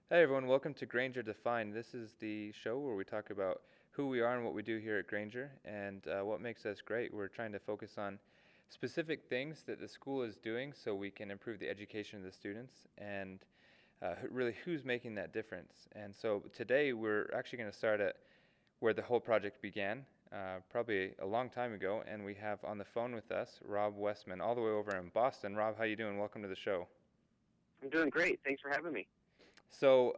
Hey everyone, welcome to Granger Defined. This is the show where we talk about who we are and what we do here at Granger and what makes us great. We're trying to focus on specific things that the school is doing so we can improve the education of the students and really who's making that difference. And so today we're actually going to start at where the whole project began, probably a long time ago, and we have on the phone with us Rob Wessman, all the way over in Boston. Rob, how you doing? Welcome to the show. I'm doing great. Thanks for having me. So,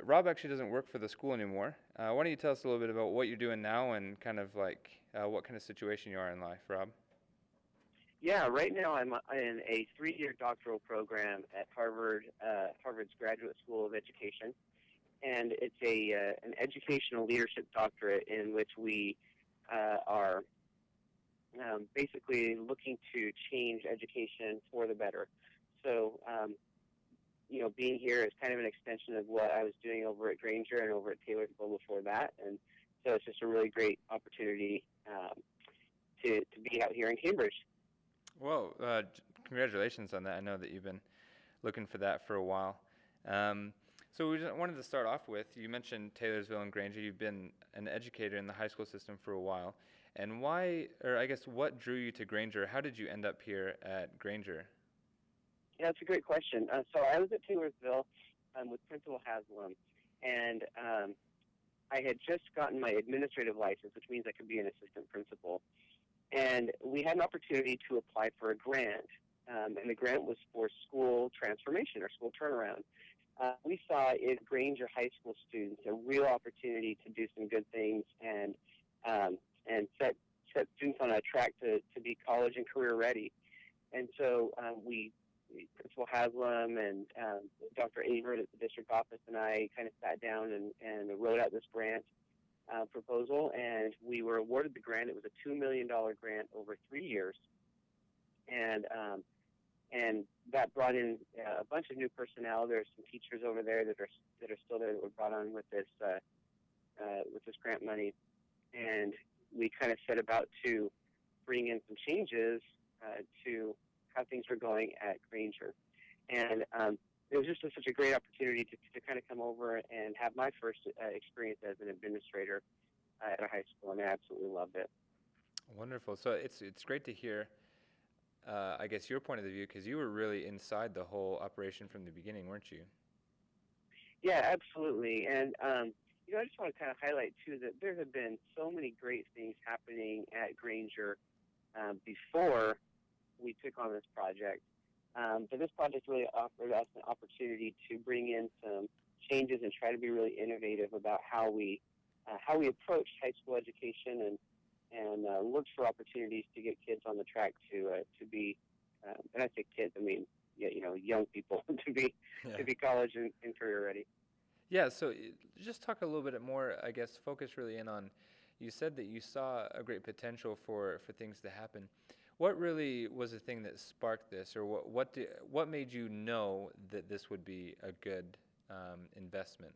Rob actually doesn't work for the school anymore. Why don't you tell us a little bit about what you're doing now and kind of like what kind of situation you are in life, Rob? Yeah, right now I'm in a 3-year doctoral program at Harvard's Graduate School of Education, and it's an educational leadership doctorate in which we are basically looking to change education for the better. So, being here is kind of an extension of what I was doing over at Granger and over at Taylorsville before that, and so it's just a really great opportunity to be out here in Cambridge. Well, congratulations on that. I know that you've been looking for that for a while. Um, so we just wanted to start off with, you mentioned Taylorsville and Granger. You've been an educator in the high school system for a while. And why, or I guess what drew you to Granger? How did you end up here at Granger? Yeah, that's a great question. So I was at Taylorsville with Principal Haslam, and I had just gotten my administrative license, which means I could be an assistant principal. And we had an opportunity to apply for a grant, and the grant was for school transformation or school turnaround. We saw in Granger High School students a real opportunity to do some good things and set students on a track to be college and career ready. And so Principal Haslam and Dr. Avert at the district office and I kind of sat down and wrote out this grant proposal, and we were awarded the grant. It was a $2 million grant over 3 years, and and that brought in a bunch of new personnel. There's some teachers over there that are still there that were brought on with this grant money, and we kind of set about to bring in some changes to how things were going at Granger. And it was just such a great opportunity to kind of come over and have my first experience as an administrator at a high school, and I absolutely loved it. Wonderful. So it's great to hear, I guess, your point of the view because you were really inside the whole operation from the beginning, weren't you? Yeah, absolutely. And, I just want to kind of highlight, too, that there have been so many great things happening at Granger before we took on this project. But this project really offered us an opportunity to bring in some changes and try to be really innovative about how we approach high school education and look for opportunities to get kids on the track to be and I say kids, I mean young people Yeah. to be college and career ready. Yeah, so just talk a little bit more, I guess, focus really in on, you said that you saw a great potential for things to happen. What really was the thing that sparked this, or what made you know that this would be a good investment?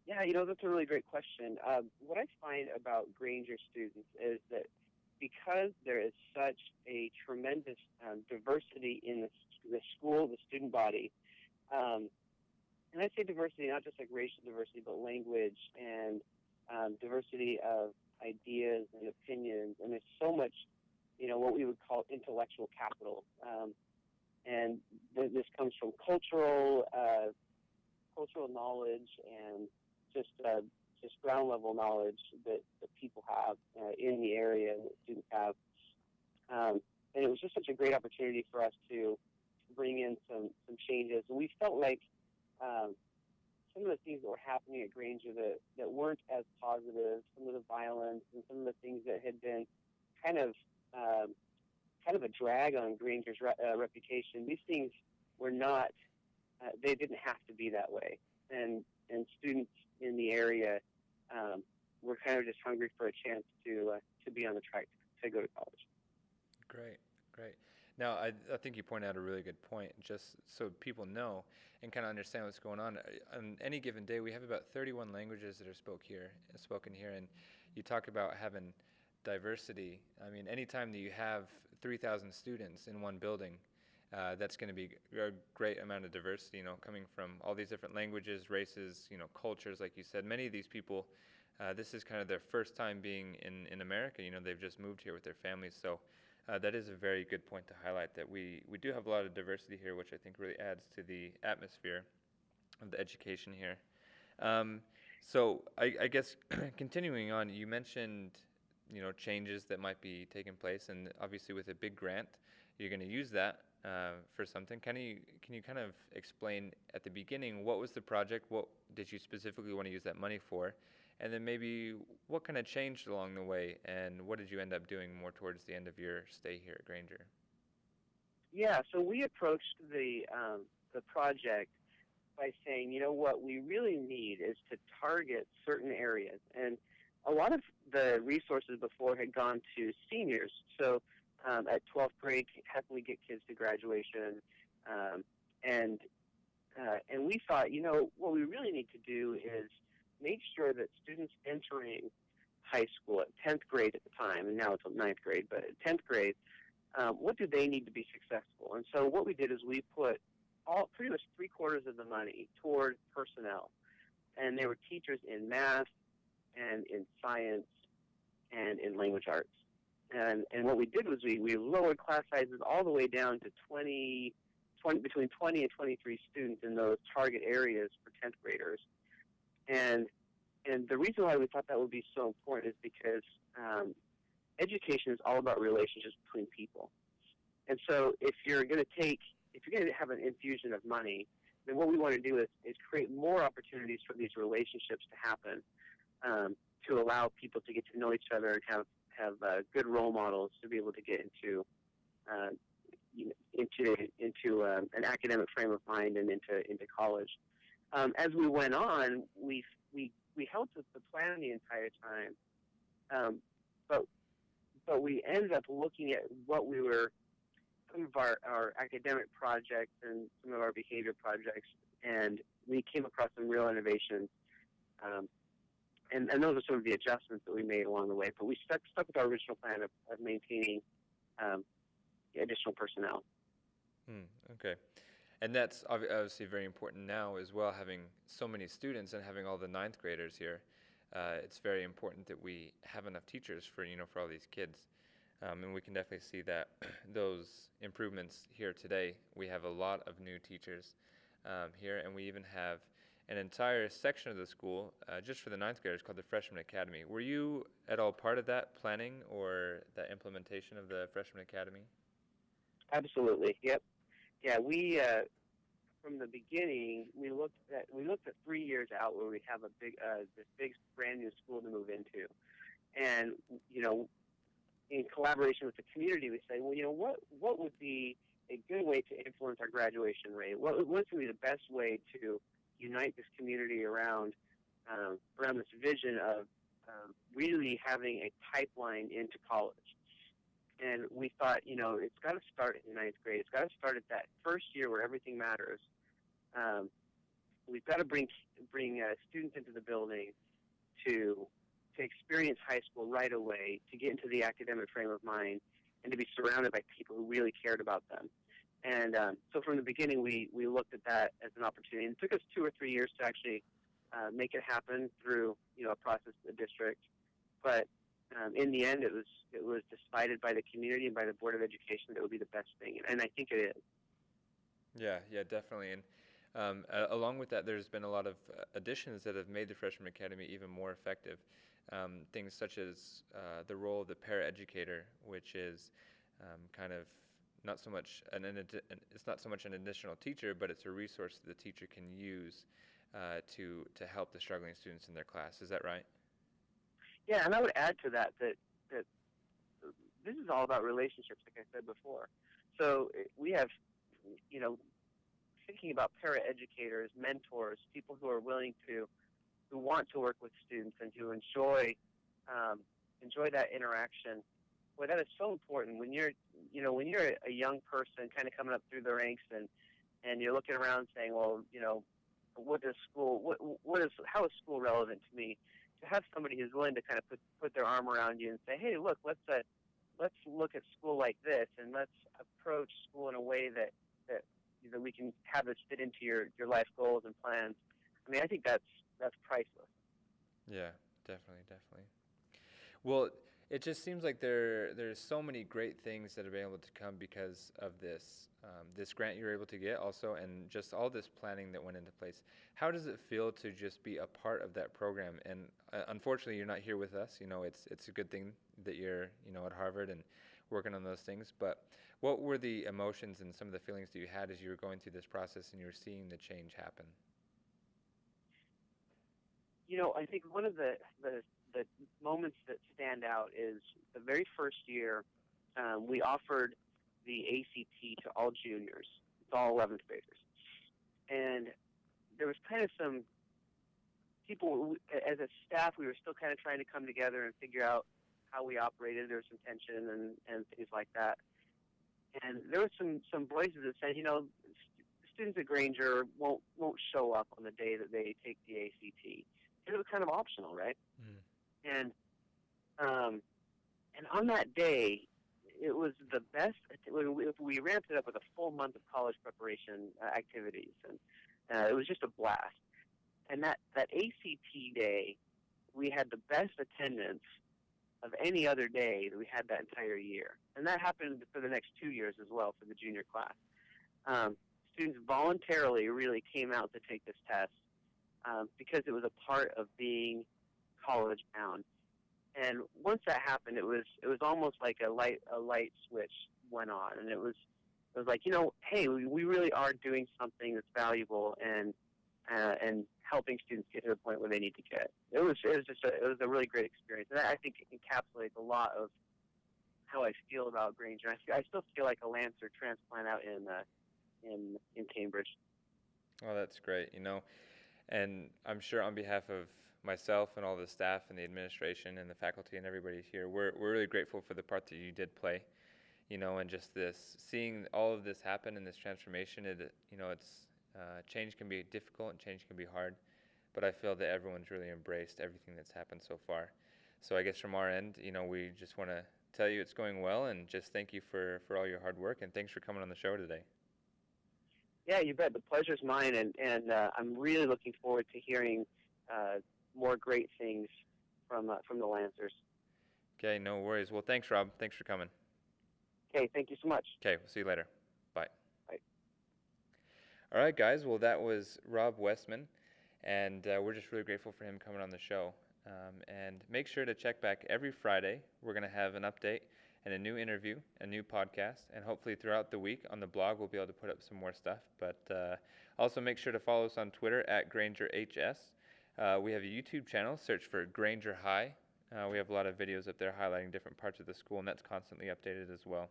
Yeah, that's a really great question. What I find about Granger students is that because there is such a tremendous diversity in the school, the student body, um, and I say diversity not just like racial diversity, but language and diversity of ideas and opinions, and there's so much, what we would call intellectual capital, and this comes from cultural knowledge and just uh, just ground level knowledge that people have in the area and that students have. And it was just such a great opportunity for us to bring in some changes. And we felt like um, some of the things that were happening at Granger that weren't as positive, some of the violence and some of the things that had been kind of um, kind of a drag on Granger's reputation. These things were not they didn't have to be that way. And students in the area were kind of just hungry for a chance to be on the track to go to college. Great, great. Now, I think you point out a really good point, just so people know and kind of understand what's going on. On any given day, we have about 31 languages that are spoken here, and you talk about having diversity. I mean, anytime that you have 3,000 students in one building, that's going to be a great amount of diversity, coming from all these different languages, races, cultures, like you said. Many of these people, this is kind of their first time being in America. They've just moved here with their families. So that is a very good point to highlight, that we do have a lot of diversity here, which I think really adds to the atmosphere of the education here. Um, so I guess continuing on, you mentioned changes that might be taking place, and obviously with a big grant, you're going to use that for something. Can you kind of explain at the beginning, what was the project? What did you specifically want to use that money for? And then maybe what kind of changed along the way, and what did you end up doing more towards the end of your stay here at Granger? Yeah, so we approached the project by saying, you know what, we really need is to target certain areas. And a lot of the resources before had gone to seniors. So at 12th grade, how can we get kids to graduation? Um, and and we thought, what we really need to do is make sure that students entering high school at 10th grade at the time, and now it's ninth grade, but at 10th grade, what do they need to be successful? And so what we did is we put pretty much three-quarters of the money toward personnel. And they were teachers in math and in science and in language arts. And what we did was we lowered class sizes all the way down to between 20 and 23 students in those target areas for 10th graders. And the reason why we thought that would be so important is because education is all about relationships between people. And so if you're going to have an infusion of money, then what we want to do is create more opportunities for these relationships to happen, to allow people to get to know each other and have good role models to be able to get into an academic frame of mind and into college. As we went on, we helped with the plan the entire time, but we ended up looking at some of our academic projects and some of our behavior projects, and we came across some real innovations. And those are some of the adjustments that we made along the way. But we stuck with our original plan of maintaining additional personnel. Okay. And that's obviously very important now as well, having so many students and having all the ninth graders here. It's very important that we have enough teachers for all these kids. And we can definitely see that those improvements here today. We have a lot of new teachers here, and we even have an entire section of the school just for the ninth graders called the Freshman Academy. Were you at all part of that planning or that implementation of the Freshman Academy? Absolutely. Yep. Yeah, we from the beginning we looked at 3 years out where we have this big brand new school to move into, and in collaboration with the community, we say, well, what would be a good way to influence our graduation rate? What's going to be the best way to unite this community around this vision of really having a pipeline into college? And we thought, it's got to start in ninth grade. It's got to start at that first year where everything matters. We've got to bring students into the building to experience high school right away, to get into the academic frame of mind, and to be surrounded by people who really cared about them. And so from the beginning, we looked at that as an opportunity. And it took us 2 or 3 years to actually make it happen through a process in the district. But in the end, it was decided by the community and by the Board of Education that it would be the best thing, and I think it is. Yeah, definitely. And along with that, there's been a lot of additions that have made the Freshman Academy even more effective. Things such as the role of the paraeducator, which is kind of not so much it's not so much an additional teacher, but it's a resource that the teacher can use to help the struggling students in their class. Is that right? Yeah, and I would add to that this is all about relationships, like I said before. So we have, thinking about paraeducators, mentors, people who are who want to work with students and to enjoy that interaction. Well, that is so important when you're a young person kind of coming up through the ranks and you're looking around saying, well, how is school relevant to me? To have somebody who's willing to kind of put their arm around you and say, hey, look, let's look at school like this, and let's approach school in a way that that we can have this fit into your life goals and plans. I mean, I think that's priceless. Yeah, definitely, definitely. Well, it just seems like there's so many great things that have been able to come because of this grant you were able to get also, and just all this planning that went into place. How does it feel to just be a part of that program? And unfortunately, you're not here with us. You know, it's a good thing that you're at Harvard and working on those things. But what were the emotions and some of the feelings that you had as you were going through this process and you were seeing the change happen? I think one of the moments that stand out is the very first year we offered the ACT to all juniors, to all 11th graders, and there was kind of some people as a staff. We were still kind of trying to come together and figure out how we operated. There was some tension and things like that, and there was some voices that said, students at Granger won't show up on the day that they take the ACT. It was kind of optional, right? Mm. And on that day, it was the best. We ramped it up with a full month of college preparation activities, and it was just a blast. And that ACT day, we had the best attendance of any other day that we had that entire year, and that happened for the next 2 years as well for the junior class. Students voluntarily really came out to take this test because it was a part of being college bound. And once that happened, it was almost like a light switch went on, and it was like, hey, we really are doing something that's valuable and helping students get to the point where they need to get. It was a really great experience, and I think it encapsulates a lot of how I feel about Granger. I still feel like a Lancer transplant out in Cambridge. Oh, that's great. And I'm sure on behalf of myself and all the staff and the administration and the faculty and everybody here, we're really grateful for the part that you did play, and just seeing all of this happen and this transformation. Change can be difficult and change can be hard, but I feel that everyone's really embraced everything that's happened so far. So I guess from our end, we just want to tell you it's going well and just thank you for all your hard work, and thanks for coming on the show today. Yeah, you bet. The pleasure's mine, and I'm really looking forward to hearing more great things from the Lancers. Okay, no worries. Well, thanks, Rob. Thanks for coming. Okay, thank you so much. Okay, we'll see you later. Bye. Bye. All right, guys. Well, that was Rob Wessman, and we're just really grateful for him coming on the show. And make sure to check back every Friday. We're going to have an update and a new interview, a new podcast, and hopefully throughout the week on the blog we'll be able to put up some more stuff. But also make sure to follow us on Twitter at GrangerHS. We have a YouTube channel. Search for Granger High. We have a lot of videos up there highlighting different parts of the school, and that's constantly updated as well.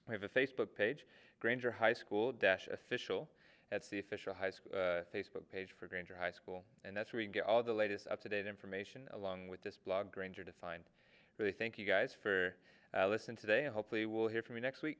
We have a Facebook page, Granger High School-official. That's the official Facebook page for Granger High School, and that's where you can get all the latest up-to-date information along with this blog, Granger Defined. Really thank you guys for listening today, and hopefully we'll hear from you next week.